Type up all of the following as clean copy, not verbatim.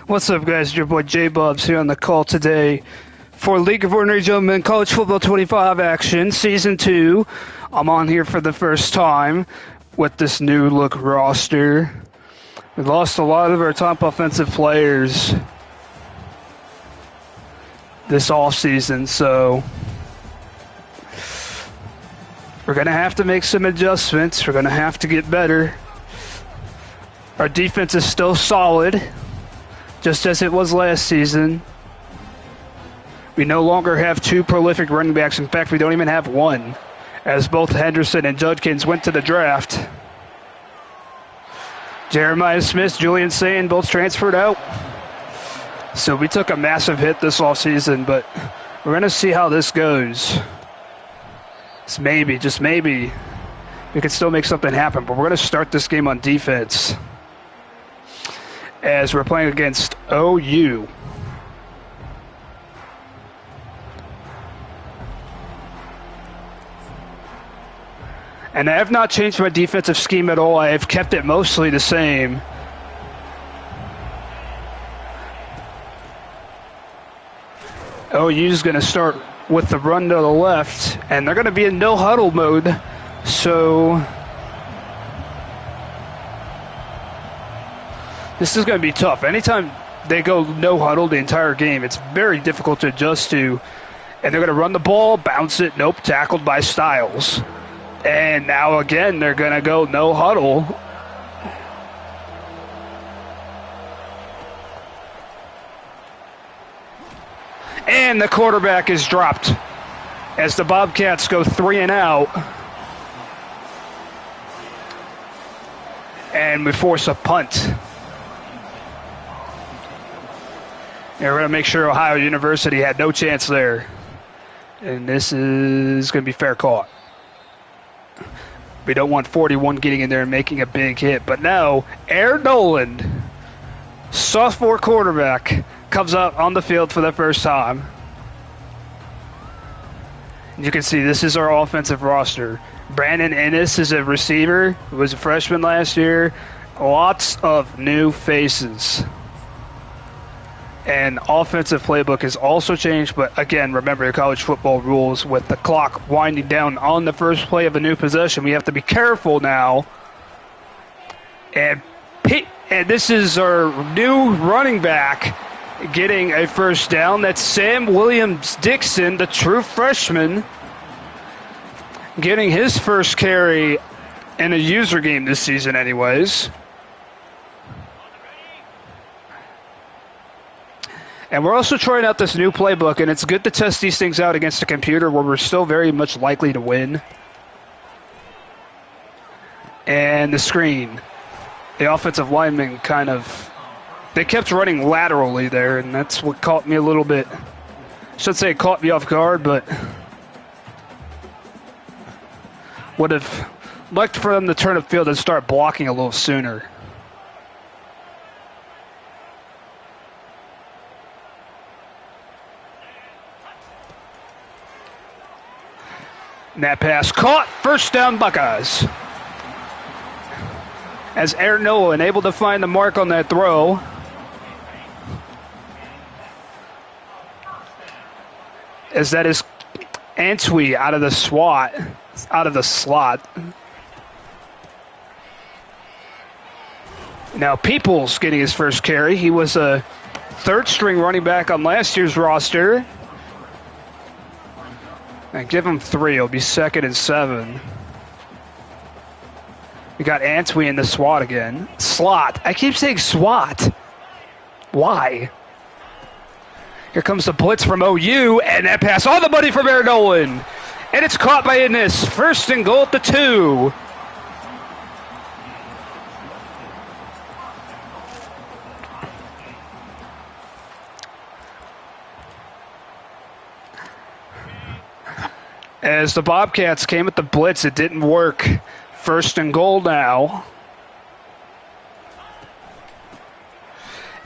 What's up, guys? Your boy J-Bubs here on the call today for League of Ordinary Gentlemen College Football 25 action, Season 2. I'm on here for the first time with this new look roster. We lost a lot of our top offensive players this offseason, so we're going to have to make some adjustments. We're going to have to get better. Our defense is still solid, just as it was last season. We no longer have two prolific running backs. In fact, we don't even have one, as both Henderson and Judkins went to the draft. Jeremiah Smith, Julian Sane both transferred out. So we took a massive hit this offseason, but we're going to see how this goes. It's maybe, just maybe, we can still make something happen, but we're going to start this game on defense, as we're playing against OU. And I have not changed my defensive scheme at all. I have kept it mostly the same. OU's going to start with the run to the left, and they're going to be in no huddle mode, so this is going to be tough. Anytime they go no huddle the entire game, it's very difficult to adjust to. And they're going to run the ball, bounce it, nope, tackled by Styles. And now again, they're going to go no huddle. And the quarterback is dropped as the Bobcats go 3 and out. And we force a punt. And we're going to make sure Ohio University had no chance there. And this is going to be fair caught. We don't want 41 getting in there and making a big hit. But now, Aaron Noland, sophomore quarterback, comes out on the field for the first time. You can see this is our offensive roster. Brandon Ennis is a receiver, who was a freshman last year. Lots of new faces. And offensive playbook has also changed, but again, remember your college football rules with the clock winding down on the first play of a new possession. We have to be careful now. And this is our new running back getting a first down. That's Sam Williams-Dixon, the true freshman, getting his first carry in a user game this season anyways. And we're also trying out this new playbook, and it's good to test these things out against a computer where we're still very much likely to win. And the screen. The offensive linemen they kept running laterally there, and that's what caught me a little bit. I should say it caught me off guard, but would have liked for them to turn upfield and start blocking a little sooner. And that pass caught, first down Buckeyes. As Aaron Nolan able to find the mark on that throw. As that is Antwi out of the slot. Now Peoples getting his first carry. He was a third-string running back on last year's roster. And give him 3. It'll be 2nd and 7. We got Antwi in the SWAT again. Slot. I keep saying SWAT. Why? Here comes the blitz from OU, and that pass all the money from Aaron Nolan. And it's caught by Ennis. 1st and goal at the 2. As the Bobcats came at the blitz, it didn't work. 1st and goal now.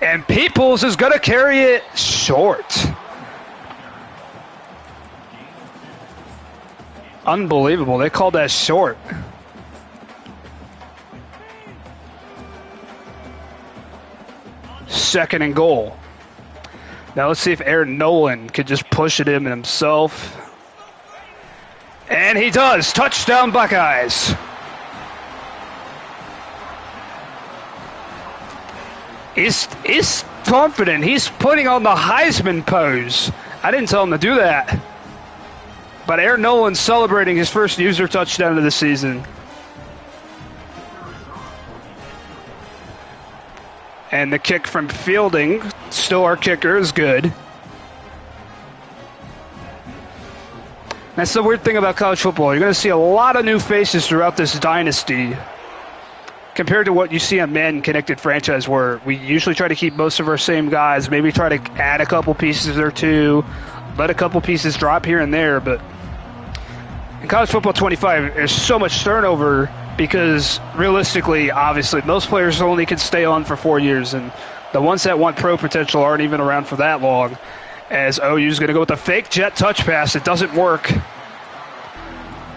And Peoples is going to carry it short. Unbelievable. They called that short. 2nd and goal. Now let's see if Aaron Nolan could just push it in himself. And he does. Touchdown, Buckeyes. He's confident. He's putting on the Heisman pose. I didn't tell him to do that. But Aaron Nolan celebrating his first user touchdown of the season. And the kick from Fielding, still our kicker, is good. That's the weird thing about college football. You're going to see a lot of new faces throughout this dynasty compared to what you see on Madden Connected Franchise, where we usually try to keep most of our same guys, maybe try to add a couple pieces or two, let a couple pieces drop here and there. But in College Football 25, there's so much turnover because realistically, obviously, most players only can stay on for 4 years, and the ones that want pro potential aren't even around for that long. As OU's going to go with a fake jet touch pass. It doesn't work.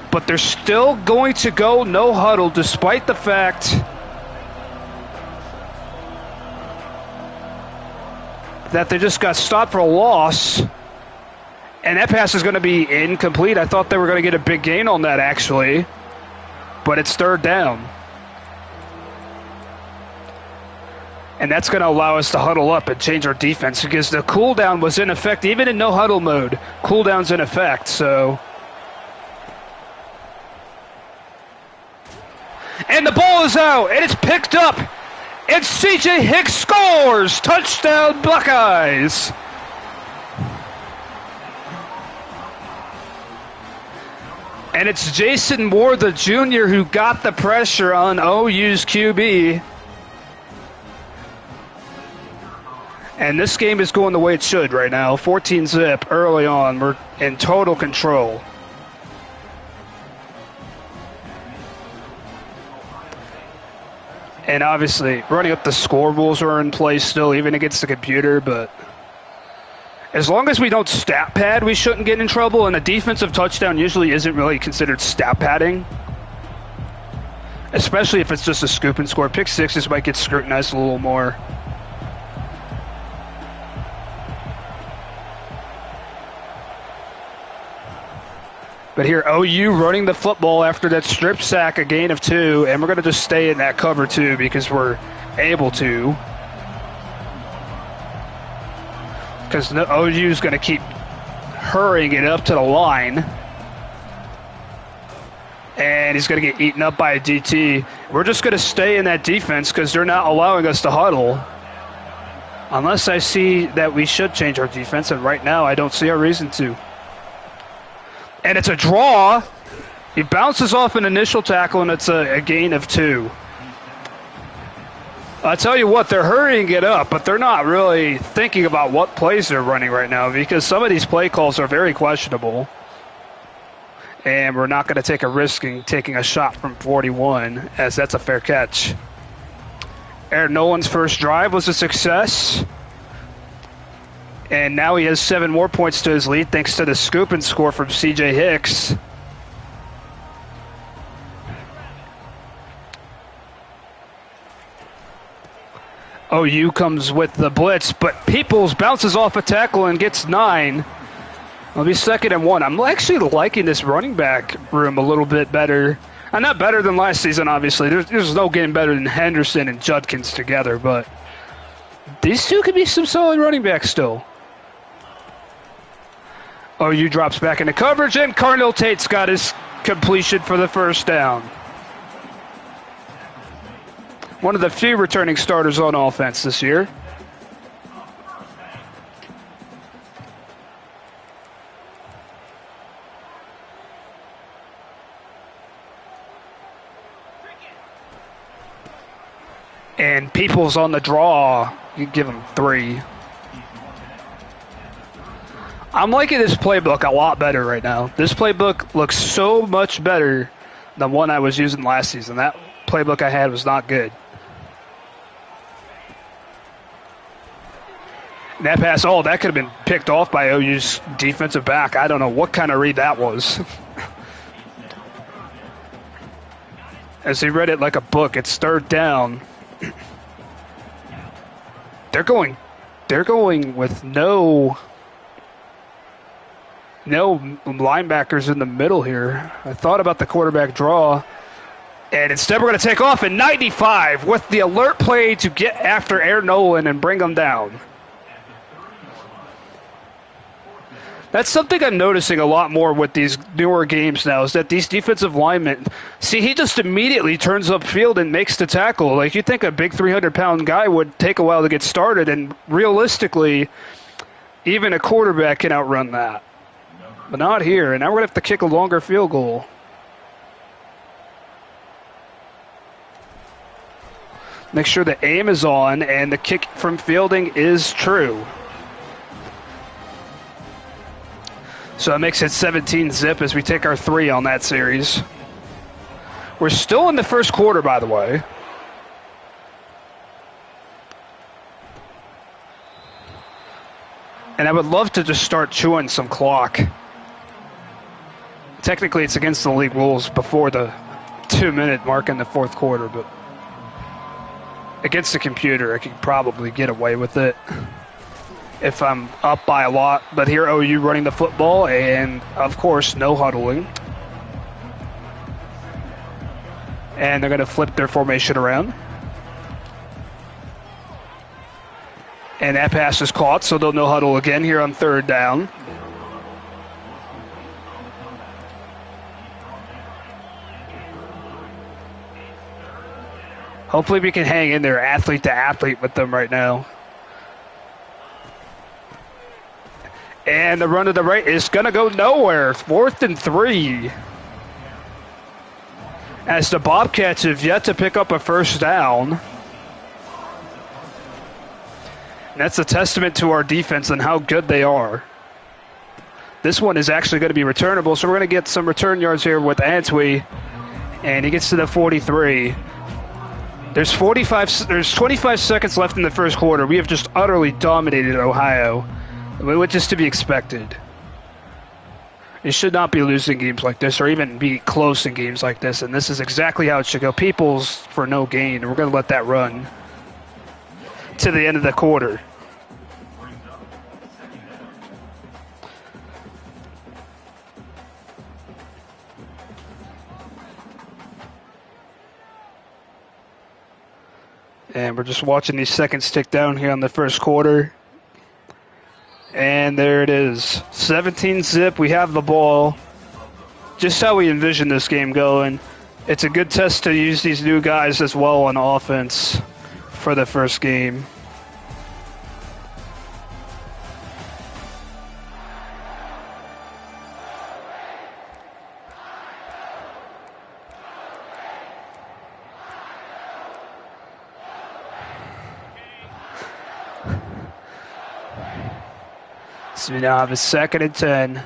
But they're still going to go no huddle despite the fact that they just got stopped for a loss. And that pass is going to be incomplete. I thought they were going to get a big gain on that, actually. But it's 3rd down. And that's going to allow us to huddle up and change our defense because the cooldown was in effect. Even in no huddle mode, cooldown's in effect. So, and the ball is out, and it's picked up. And CJ Hicks scores! Touchdown, Buckeyes! And it's Jason Moore, the junior, who got the pressure on OU's QB. And this game is going the way it should right now. 14-zip early on. We're in total control. And obviously, running up the score rules are in place still, even against the computer. But as long as we don't stat pad, we shouldn't get in trouble. And a defensive touchdown usually isn't really considered stat padding, especially if it's just a scoop and score. Pick sixes might get scrutinized a little more. But here, OU running the football after that strip sack, a gain of 2, and we're going to just stay in that cover 2 because we're able to. Because OU is going to keep hurrying it up to the line. And he's going to get eaten up by a DT. We're just going to stay in that defense because they're not allowing us to huddle. Unless I see that we should change our defense, and right now I don't see a reason to. And it's a draw. He bounces off an initial tackle, and it's a gain of 2. I tell you what, they're hurrying it up, but they're not really thinking about what plays they're running right now because some of these play calls are very questionable. And we're not going to take a risk in taking a shot from 41, as that's a fair catch. Aaron Nolan's first drive was a success. And now he has 7 more points to his lead thanks to the scoop and score from CJ Hicks. OU comes with the blitz, but Peoples bounces off a tackle and gets 9. It'll be 2nd and 1. I'm actually liking this running back room a little bit better. Not better than last season, obviously. There's no getting better than Henderson and Judkins together, but these two could be some solid running backs still. OU drops back into coverage, and Carnell Tate's got his completion for the first down. One of the few returning starters on offense this year. And Peoples on the draw. You give him 3. I'm liking this playbook a lot better right now. This playbook looks so much better than one I was using last season. That playbook I had was not good. And that pass, that could have been picked off by OU's defensive back. I don't know what kind of read that was. As he read it like a book, it's 3rd down. They're going with no linebackers in the middle here. I thought about the quarterback draw. And instead we're going to take off in 95 with the alert play to get after Aaron Nolan and bring him down. That's something I'm noticing a lot more with these newer games now, is that these defensive linemen, see, he just immediately turns upfield and makes the tackle. Like, you'd think a big 300-pound guy would take a while to get started, and realistically, even a quarterback can outrun that. But not here, and now we're going to have to kick a longer field goal. Make sure the aim is on, and the kick from fielding is true. So it makes it 17-zip as we take our 3 on that series. We're still in the first quarter, by the way. And I would love to just start chewing some clock. Technically, it's against the league rules before the 2-minute mark in the fourth quarter, but against the computer, I could probably get away with it if I'm up by a lot. But here, OU running the football, and of course, no huddling. And they're going to flip their formation around. And that pass is caught, so they'll no huddle again here on third down. Hopefully we can hang in there athlete to athlete with them right now. And the run to the right is going to go nowhere. 4th and 3. As the Bobcats have yet to pick up a first down. And that's a testament to our defense and how good they are. This one is actually going to be returnable, so we're going to get some return yards here with Antwi. And he gets to the 43. There's 25 seconds left in the first quarter. We have just utterly dominated Ohio. Which is to be expected. You should not be losing games like this or even be close in games like this, and this is exactly how it should go. Peoples for no gain, and we're going to let that run to the end of the quarter. And we're just watching these seconds tick down here on the first quarter. And there it is. 17-zip. We have the ball. Just how we envision this game going. It's a good test to use these new guys as well on offense for the first game. So we now have a 2nd and 10.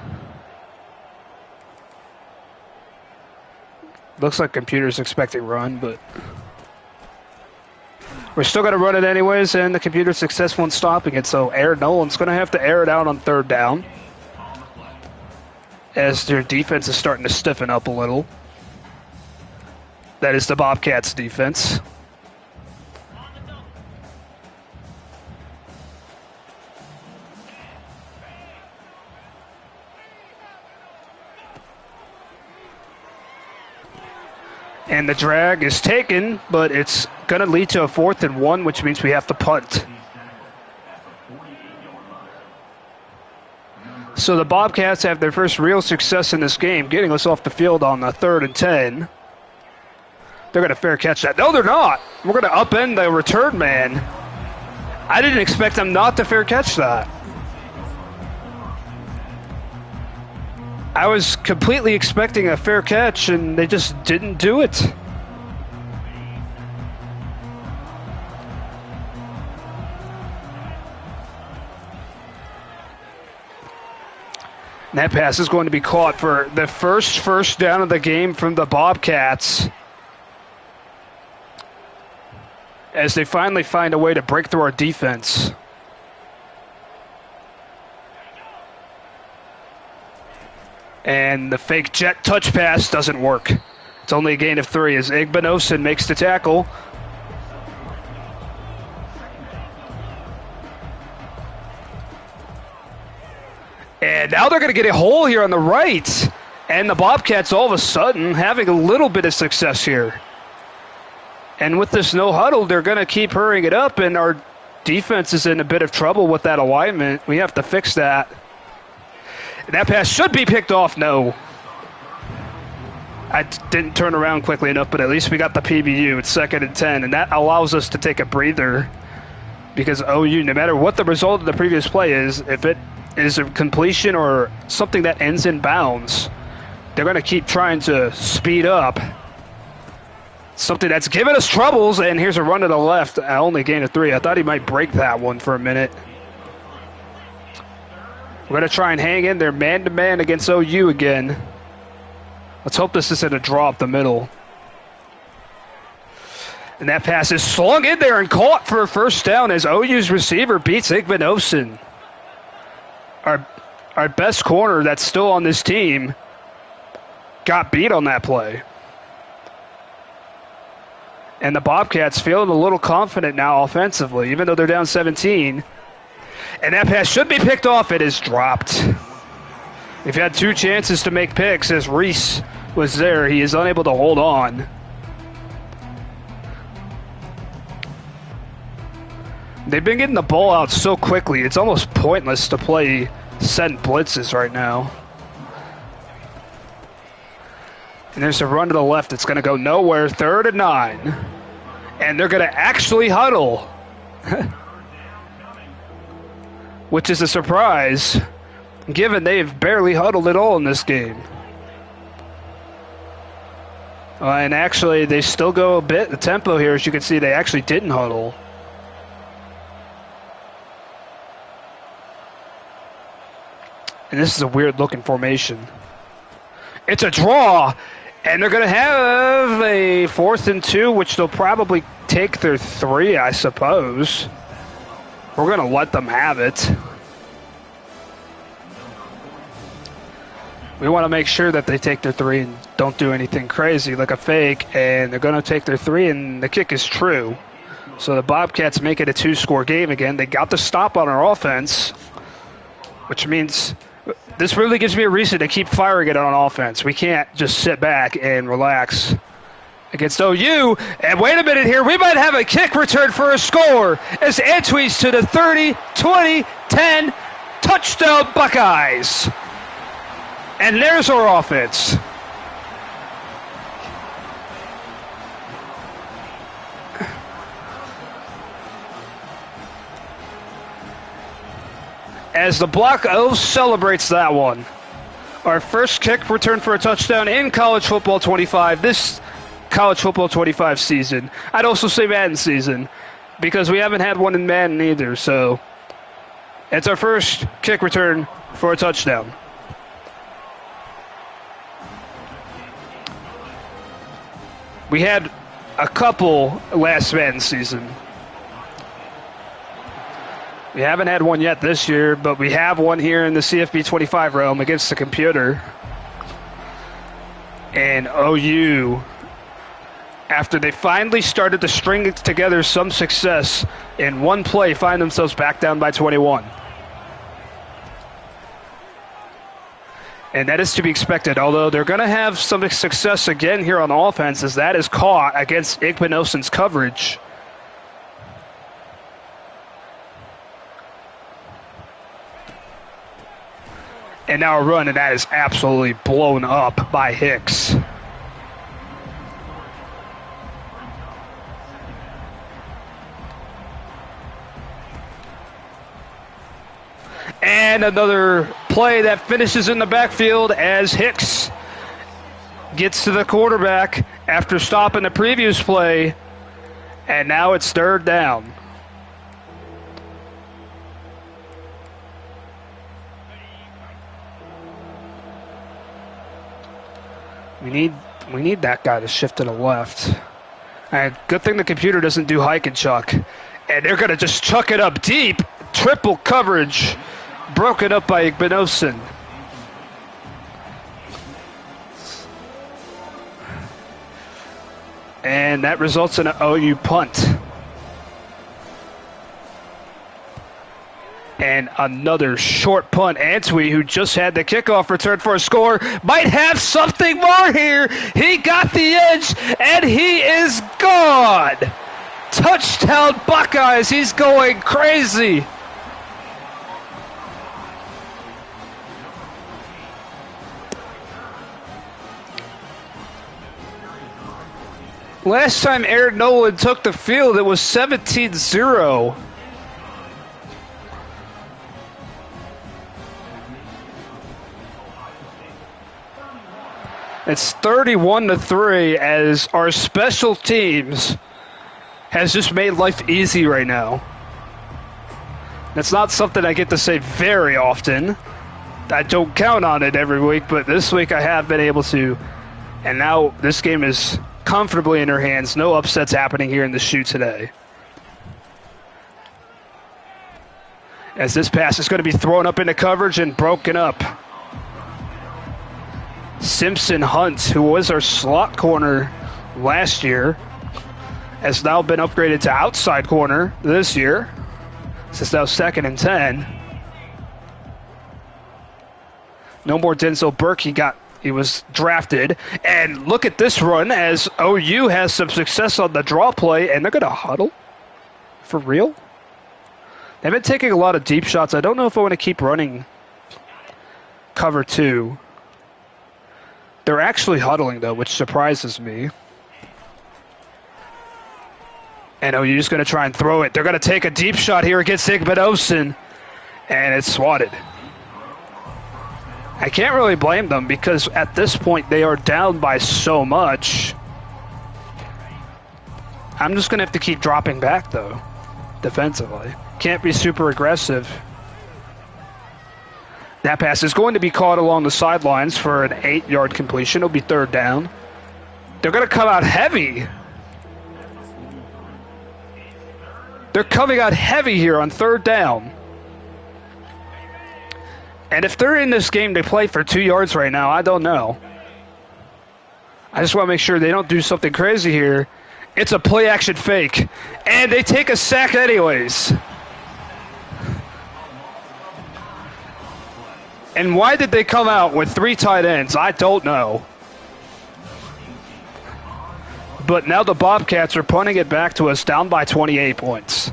Looks like computer's expecting run, but we're still going to run it anyways, and the computer's successful in stopping it. So Aaron Nolan's going to have to air it out on third down as their defense is starting to stiffen up a little. That is the Bobcats' defense. And the drag is taken, but it's going to lead to a 4th and 1, which means we have to punt. So the Bobcats have their first real success in this game, getting us off the field on the 3rd and 10. They're going to fair catch that. No, they're not. We're going to upend the return man. I didn't expect them not to fair catch that. I was completely expecting a fair catch, and they just didn't do it. And that pass is going to be caught for the first down of the game from the Bobcats, as they finally find a way to break through our defense. And the fake jet touch pass doesn't work. It's only a gain of 3 as Igbinosin makes the tackle. And now they're going to get a hole here on the right. And the Bobcats all of a sudden having a little bit of success here. And with this no huddle, they're going to keep hurrying it up, and our defense is in a bit of trouble with that alignment. We have to fix that. And that pass should be picked off. No. I didn't turn around quickly enough, but at least we got the PBU. It's 2nd and 10, and that allows us to take a breather because OU, no matter what the result of the previous play is, if it is a completion or something that ends in bounds, they're going to keep trying to speed up. Something that's given us troubles, and here's a run to the left. I only gained a 3. I thought he might break that one for a minute. We're going to try and hang in there man-to-man against OU again. Let's hope this isn't a draw up the middle. And that pass is slung in there and caught for a first down as OU's receiver beats Igbenosin. Our best corner that's still on this team got beat on that play. And the Bobcats feeling a little confident now offensively, even though they're down 17. And that pass should be picked off. It is dropped. We've had 2 chances to make picks as Reese was there. He is unable to hold on. They've been getting the ball out so quickly, it's almost pointless to play send blitzes right now. And there's a run to the left. It's going to go nowhere. 3rd and 9. And they're going to actually huddle. Which is a surprise, given they've barely huddled at all in this game. And actually, they still go a bit. The tempo here, as you can see, they actually didn't huddle. And this is a weird-looking formation. It's a draw. And they're going to have a 4th and 2, which they'll probably take their 3, I suppose. We're going to let them have it. We want to make sure that they take their 3 and don't do anything crazy like a fake. And they're going to take their 3, and the kick is true. So the Bobcats make it a 2-score game again. They got the stop on our offense, which means this really gives me a reason to keep firing it on offense. We can't just sit back and relax against OU. And wait a minute here. We might have a kick return for a score as Antwies to the 30, 20, 10. Touchdown Buckeyes. And there's our offense. As the Block O celebrates that one. Our first kick return for a touchdown in college football 25, this college football 25 season. I'd also say Madden season, because we haven't had one in Madden either, so it's our first kick return for a touchdown. We had a couple last Madden season. We haven't had one yet this year, but we have one here in the CFB25 realm against the computer. And OU, after they finally started to string together some success in one play, find themselves back down by 21. And that is to be expected, although they're going to have some success again here on offense as that is caught against Igbenosin's coverage. And now a run, and that is absolutely blown up by Hicks. And another play that finishes in the backfield as Hicks gets to the quarterback after stopping the previous play. And now it's 3rd down. We need that guy to shift to the left. And good thing the computer doesn't do hike and chuck. And they're going to just chuck it up deep. Triple coverage. Broken up by Igbenosin. And that results in an OU punt. And another short punt. Antwi, who just had the kickoff return for a score, might have something more here. He got the edge, and he is gone. Touchdown Buckeyes. He's going crazy. Last time Aaron Nolan took the field, it was 17-0. It's 31-3 as our special teams has just made life easy right now. That's not something I get to say very often. I don't count on it every week, but this week I have been able to. And now this game is comfortably in her hands. No upsets happening here in the shoot today. As this pass is going to be thrown up into coverage and broken up. Simpson Hunt, who was our slot corner last year, has now been upgraded to outside corner this year. This is now 2nd and 10. No more Denzel Burke. He was drafted. And look at this run as OU has some success on the draw play, and they're going to huddle? For real? They've been taking a lot of deep shots. I don't know if I want to keep running cover 2. They're actually huddling, though, which surprises me. And OU's going to try and throw it. They're going to take a deep shot here against Igbenosin, and it's swatted. I can't really blame them because at this point they are down by so much. I'm just going to have to keep dropping back, though, defensively. Can't be super aggressive. That pass is going to be caught along the sidelines for an 8-yard completion. It'll be 3rd down. They're going to come out heavy. They're coming out heavy here on 3rd down. And if they're in this game to play for 2 yards right now, I don't know. I just want to make sure they don't do something crazy here. It's a play-action fake. And they take a sack anyways. And why did they come out with 3 tight ends? I don't know. But now the Bobcats are punting it back to us down by 28 points.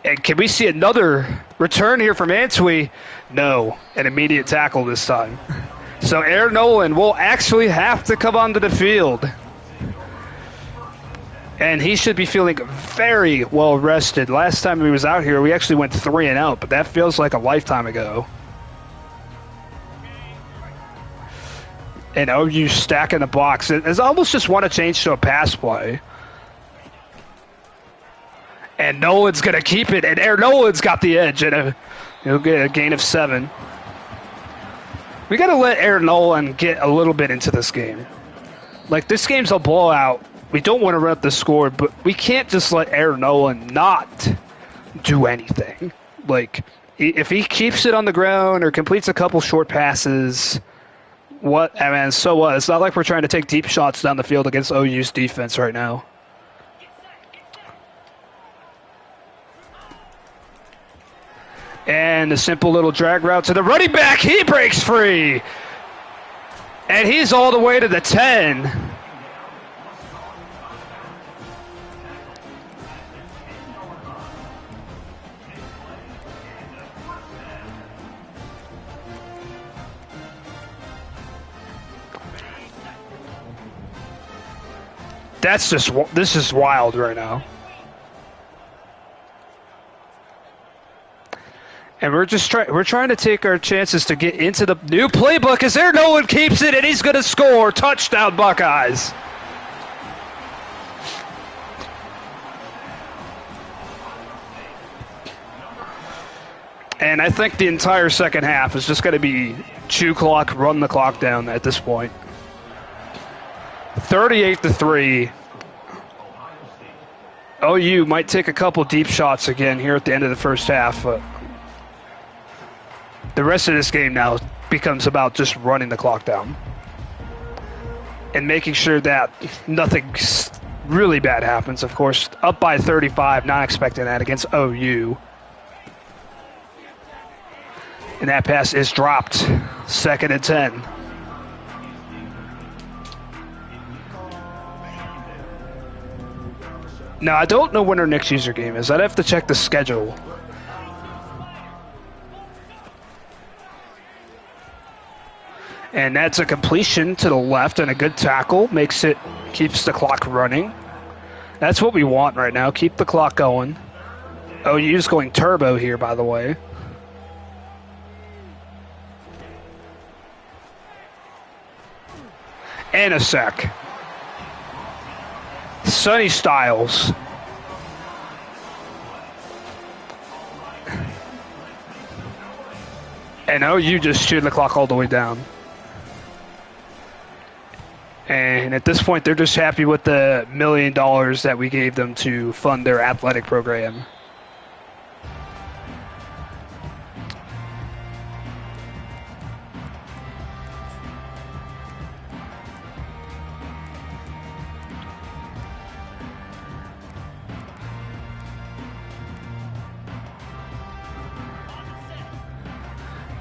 And can we see another return here from Antwi? No, an immediate tackle this time. So Aaron Nolan will actually have to come onto the field. And he should be feeling very well rested. Last time he was out here, we actually went 3 and out, but that feels like a lifetime ago. And OU stacking the box. It's almost just want to change to a pass play. And Nolan's going to keep it. And Aaron Nolan's got the edge. And he'll get a gain of 7. We got to let Aaron Nolan get a little bit into this game. Like, this game's a blowout. We don't want to run up the score, but we can't just let Aaron Nolan not do anything. Like, if he keeps it on the ground or completes a couple short passes... so what? It's not like we're trying to take deep shots down the field against OU's defense right now. And a simple little drag route to the running back. He breaks free. And he's all the way to the 10. This is wild right now. And we're trying to take our chances to get into the new playbook as there no one keeps it and he's going to score. Touchdown Buckeyes. And I think the entire second half is just going to be chew clock, run the clock down at this point. 38-3. OU might take a couple deep shots again here at the end of the first half, but the rest of this game now becomes about just running the clock down and making sure that nothing really bad happens. Of course, up by 35, not expecting that against OU. And that pass is dropped. 2nd and 10. Now, I don't know when our next user game is. I'd have to check the schedule. And that's a completion to the left and a good tackle. Keeps the clock running. That's what we want right now. Keep the clock going. OU's going turbo here, by the way. And a sack. Sonny Styles. And OU just shooting the clock all the way down. And at this point, they're just happy with the $1 million that we gave them to fund their athletic program.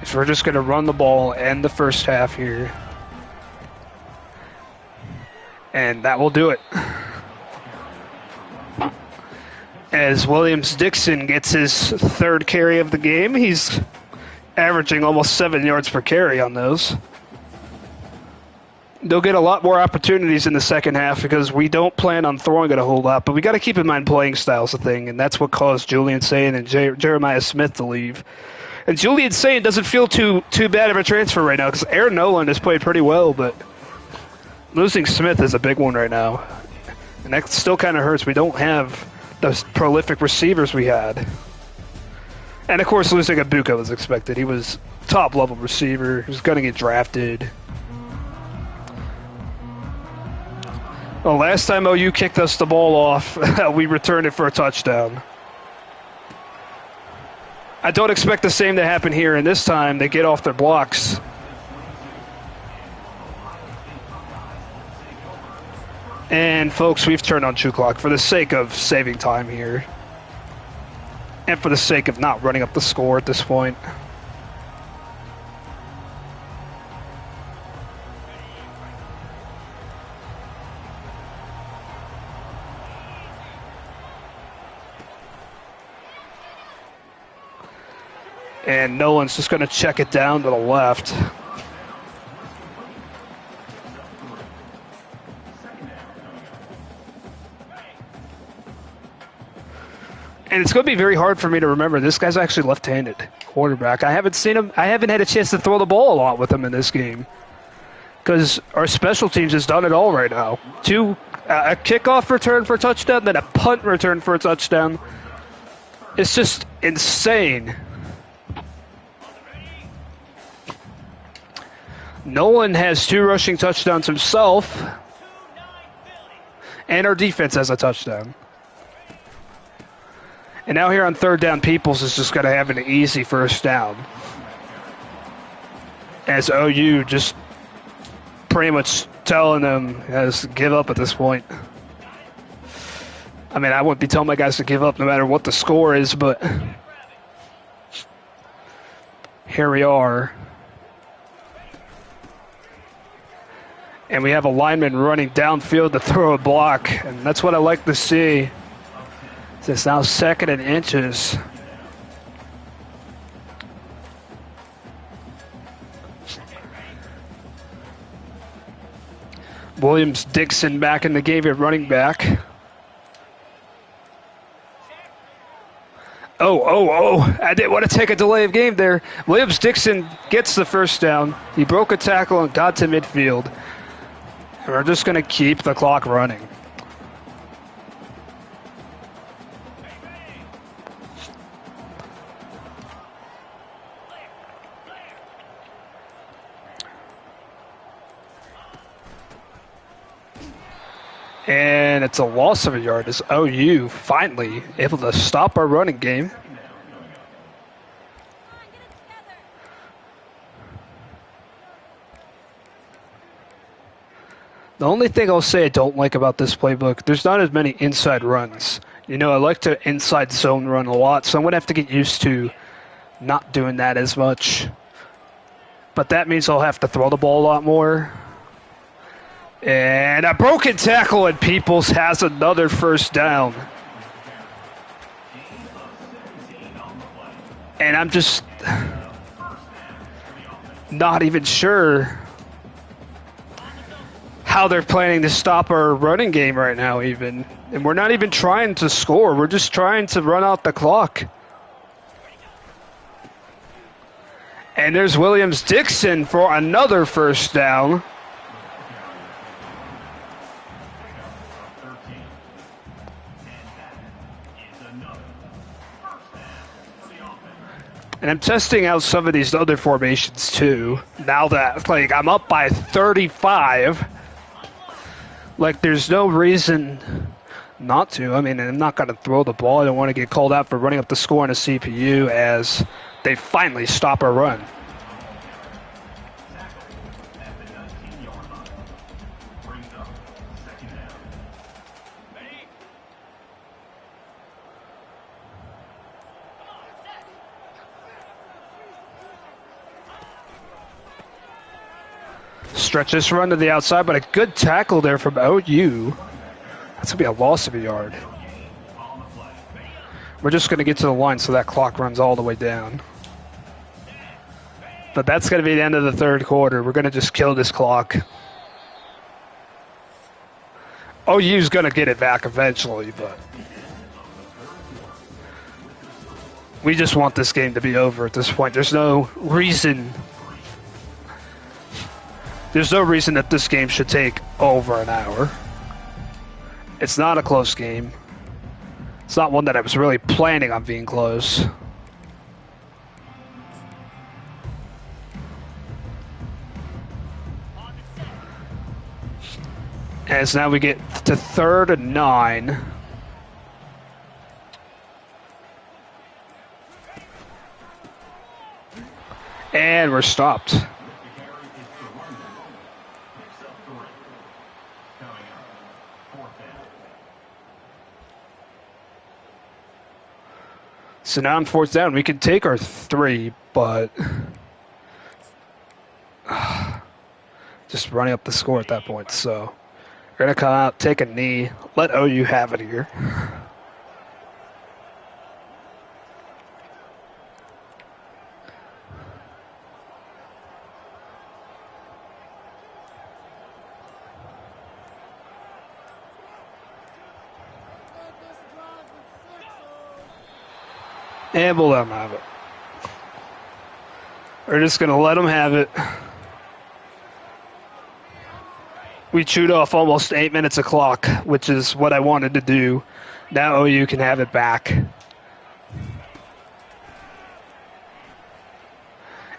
So we're just going to run the ball and the first half here. And that will do it. As Williams-Dixon gets his 3rd carry of the game, he's averaging almost 7 yards per carry on those. They'll get a lot more opportunities in the second half because we don't plan on throwing it a whole lot, but we got to keep in mind playing style's a thing, and that's what caused Julian Sayin and Jeremiah Smith to leave. And Julian Sayin doesn't feel too bad of a transfer right now because Aaron Nolan has played pretty well, but losing Smith is a big one right now. And that still kind of hurts. We don't have those prolific receivers we had. And, of course, losing Abuka was expected. He was top-level receiver. He was going to get drafted. Well, last time OU kicked us the ball off, we returned it for a touchdown. I don't expect the same to happen here, and this time they get off their blocks. And, folks, we've turned on True Clock for the sake of saving time here. And for the sake of not running up the score at this point. And Nolan's just going to check it down to the left. And it's going to be very hard for me to remember. This guy's actually left-handed quarterback. I haven't seen him. I haven't had a chance to throw the ball a lot with him in this game because our special teams has done it all right now. A kickoff return for a touchdown, then a punt return for a touchdown. It's just insane. Nolan has 2 rushing touchdowns himself, and our defense has a touchdown. And now here on 3rd down, Peoples is just going to have an easy first down. As OU just pretty much telling them to give up at this point. I mean, I wouldn't be telling my guys to give up no matter what the score is, but here we are. And we have a lineman running downfield to throw a block, and that's what I like to see. It's now 2nd and inches. Williams-Dixon back in the game at running back. Oh, I didn't want to take a delay of game there. Williams-Dixon gets the first down. He broke a tackle and got to midfield. And we're just going to keep the clock running. And it's a loss of a yard as OU finally able to stop our running game. The only thing I'll say I don't like about this playbook, there's not as many inside runs. You know, I like to inside zone run a lot, so I'm going to have to get used to not doing that as much. But that means I'll have to throw the ball a lot more. And a broken tackle, and Peoples has another first down. And I'm just not even sure how they're planning to stop our running game right now even. And we're not even trying to score. We're just trying to run out the clock. And there's Williams-Dixon for another first down. And I'm testing out some of these other formations too. Now that like I'm up by 35, like there's no reason not to. I mean, I'm not going to throw the ball. I don't want to get called out for running up the score on a CPU as they finally stop our run. Stretch this run to the outside, but a good tackle there from OU. That's going to be a loss of a yard. We're just going to get to the line so that clock runs all the way down. But that's going to be the end of the third quarter. We're going to just kill this clock. OU's going to get it back eventually, but we just want this game to be over at this point. There's no reason that this game should take over an hour. It's not a close game. It's not one that I was really planning on being close. As now we get to 3rd and 9. And we're stopped. So now on 4th down, we can take our 3, but just running up the score at that point. So we're going to come out, take a knee, let OU have it here. And we'll let them have it. We're just going to let them have it. We chewed off almost 8 minutes of clock, which is what I wanted to do. Now OU can have it back. And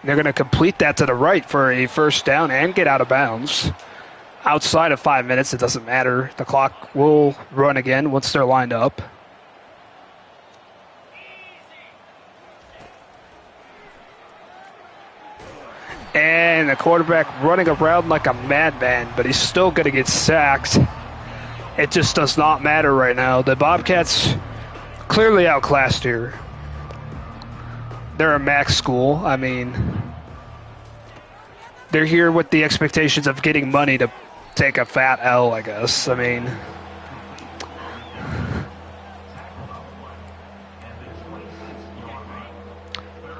they're going to complete that to the right for a first down and get out of bounds. Outside of 5 minutes, it doesn't matter. The clock will run again once they're lined up. And the quarterback running around like a madman, but he's still going to get sacked. It just does not matter right now. The Bobcats clearly outclassed here. They're a MAC school. I mean, they're here with the expectations of getting money to take a fat L, I guess. I mean,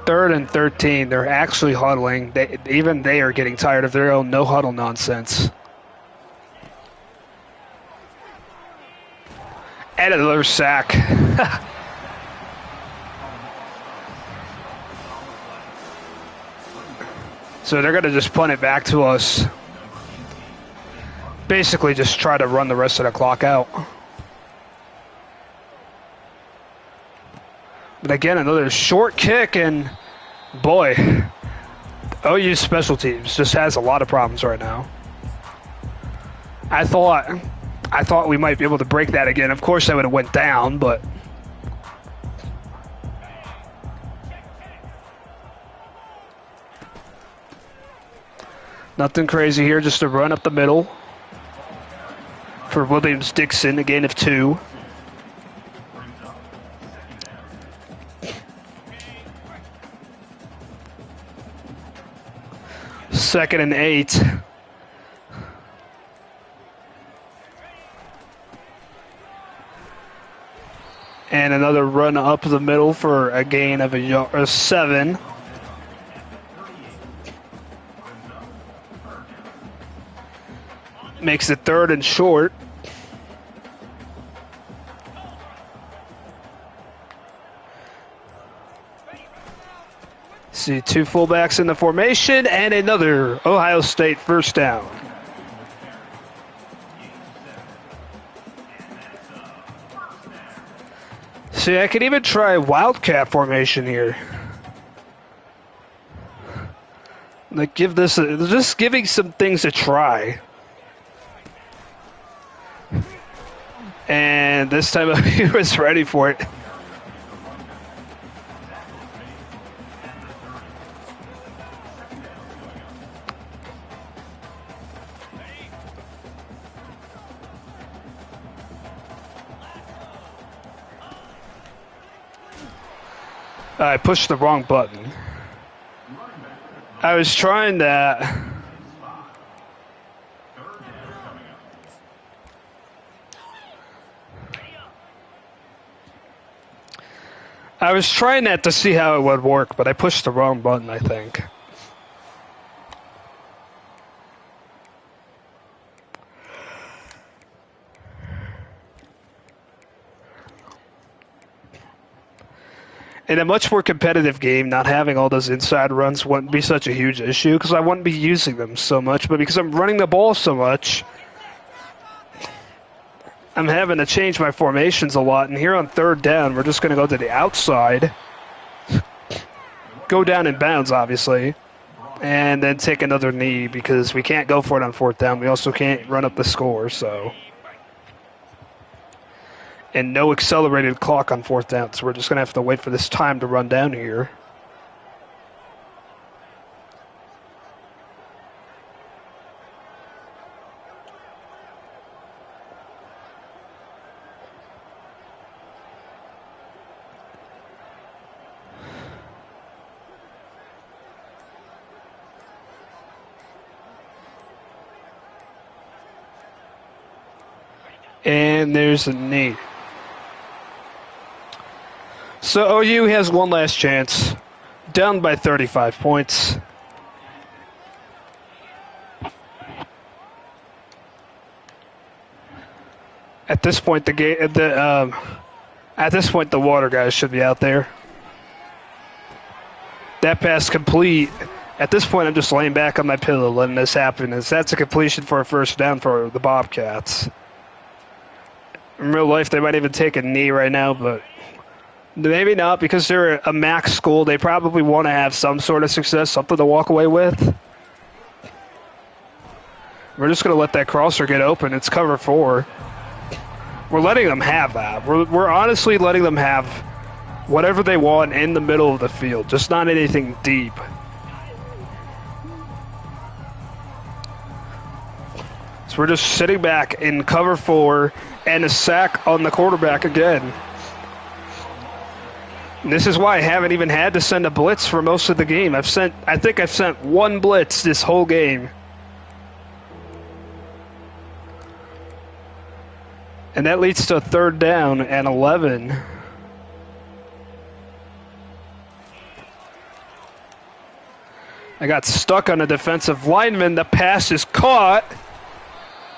third and 13, they're actually huddling. Even they are getting tired of their own no-huddle nonsense. And another sack. So they're going to just punt it back to us. Basically just try to run the rest of the clock out. But again, another short kick, and boy, OU special teams just has a lot of problems right now. I thought we might be able to break that again. Of course, I would have went down, but nothing crazy here. Just a run up the middle for Williams-Dixon, a gain of 2. 2nd and 8. And another run up the middle for a gain of a 7. Makes it 3rd and short. See 2 fullbacks in the formation and another Ohio State first down. See, I could even try wildcat formation here. Like, give this just giving some things a try. And this time he was ready for it. I pushed the wrong button. I was trying that. I was trying that to see how it would work, but I pushed the wrong button, I think. In a much more competitive game, not having all those inside runs wouldn't be such a huge issue because I wouldn't be using them so much. But because I'm running the ball so much, I'm having to change my formations a lot. And here on 3rd down, we're just going to go to the outside, go down in bounds, obviously, and then take another knee because we can't go for it on 4th down. We also can't run up the score, so. And no accelerated clock on 4th down, so we're just going to have to wait for this time to run down here. And there's a knee. So OU has one last chance, down by 35 points. At this point, the water guys should be out there. That pass complete. At this point, I'm just laying back on my pillow, letting this happen. That's a completion for a first down for the Bobcats. In real life, they might even take a knee right now, but maybe not because they're a MAC school. They probably want to have some sort of success, something to walk away with. We're just going to let that crosser get open. It's cover 4. We're letting them have that. We're honestly letting them have whatever they want in the middle of the field, just not anything deep. So we're just sitting back in cover 4 and a sack on the quarterback again. And this is why I haven't even had to send a blitz for most of the game. I think I've sent 1 blitz this whole game. And that leads to a 3rd down and 11. I got stuck on a defensive lineman. The pass is caught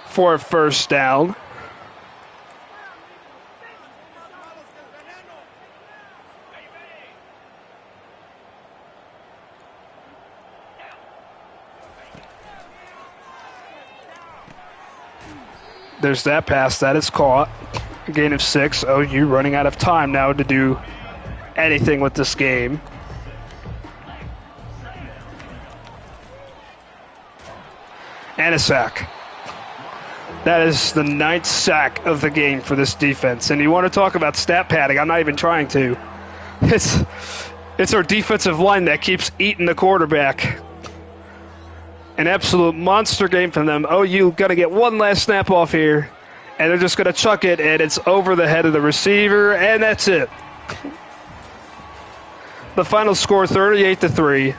for a first down. There's that pass. That is caught. A gain of 6. OU running out of time now to do anything with this game. And a sack. That is the 9th sack of the game for this defense. And you want to talk about stat padding, I'm not even trying to. It's our defensive line that keeps eating the quarterback. An absolute monster game from them. OU going to get one last snap off here, and they're just going to chuck it, and it's over the head of the receiver, and that's it. The final score, 38-3.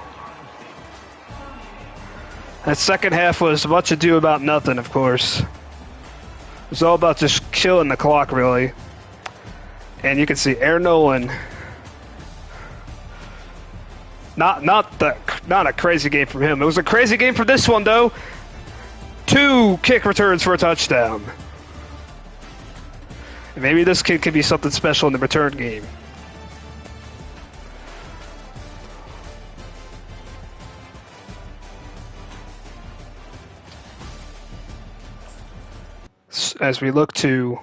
That second half was much ado about nothing, of course. It was all about just killing the clock, really. And you can see Aaron Nolan. Not a crazy game from him. It was a crazy game for this one, though. 2 kick returns for a touchdown. And maybe this kid could be something special in the return game. As we look to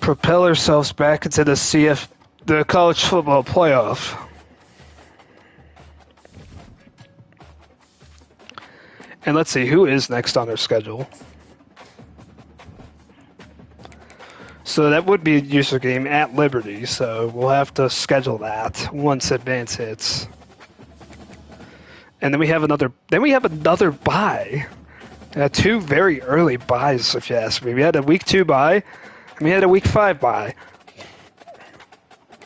propel ourselves back into the college football playoff. And let's see who is next on their schedule. So that would be a user game at Liberty, so we'll have to schedule that once advance hits. And then we have another bye. 2 very early buys, if you ask me. We had a week 2 buy, and we had a week 5 buy.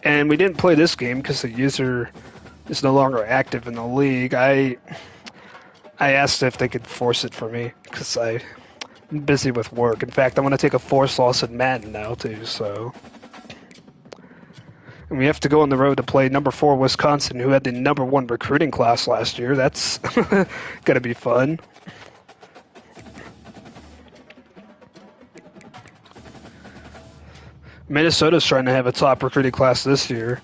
And we didn't play this game because the user is no longer active in the league. I asked if they could force it for me because I'm busy with work. In fact, I want to take a force loss at Madden now too. So, and we have to go on the road to play number 4 Wisconsin, who had the number 1 recruiting class last year. That's gonna be fun. Minnesota's trying to have a top recruiting class this year,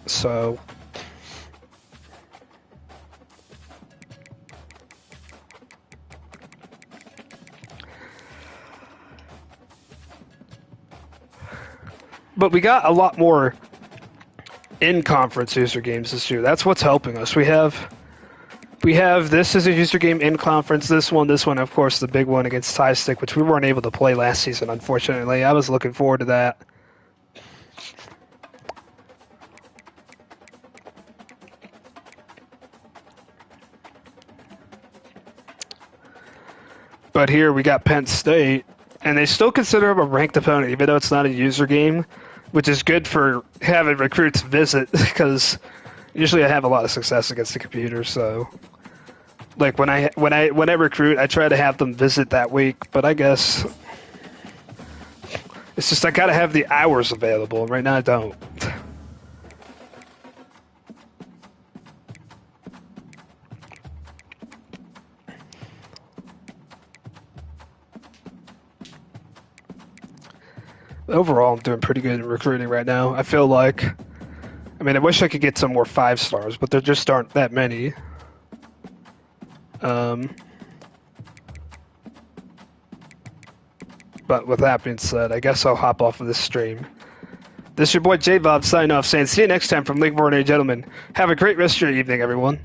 so. But we got a lot more in-conference user games this year. That's what's helping us. We have this as a user game in conference. This one, of course, the big one against Tie Stick, which we weren't able to play last season, unfortunately. I was looking forward to that. But here we got Penn State, and they still consider them a ranked opponent, even though it's not a user game, which is good for having recruits visit, because usually I have a lot of success against the computer. So, like when I recruit, I try to have them visit that week. But I guess it's just I gotta have the hours available. Right now I don't. Overall, I'm doing pretty good in recruiting right now. I feel like, I mean, I wish I could get some more 5 stars, but there just aren't that many. But with that being said, I guess I'll hop off of this stream. This is your boy J-Bob signing off, saying see you next time from League Morning, gentlemen. Have a great rest of your evening, everyone.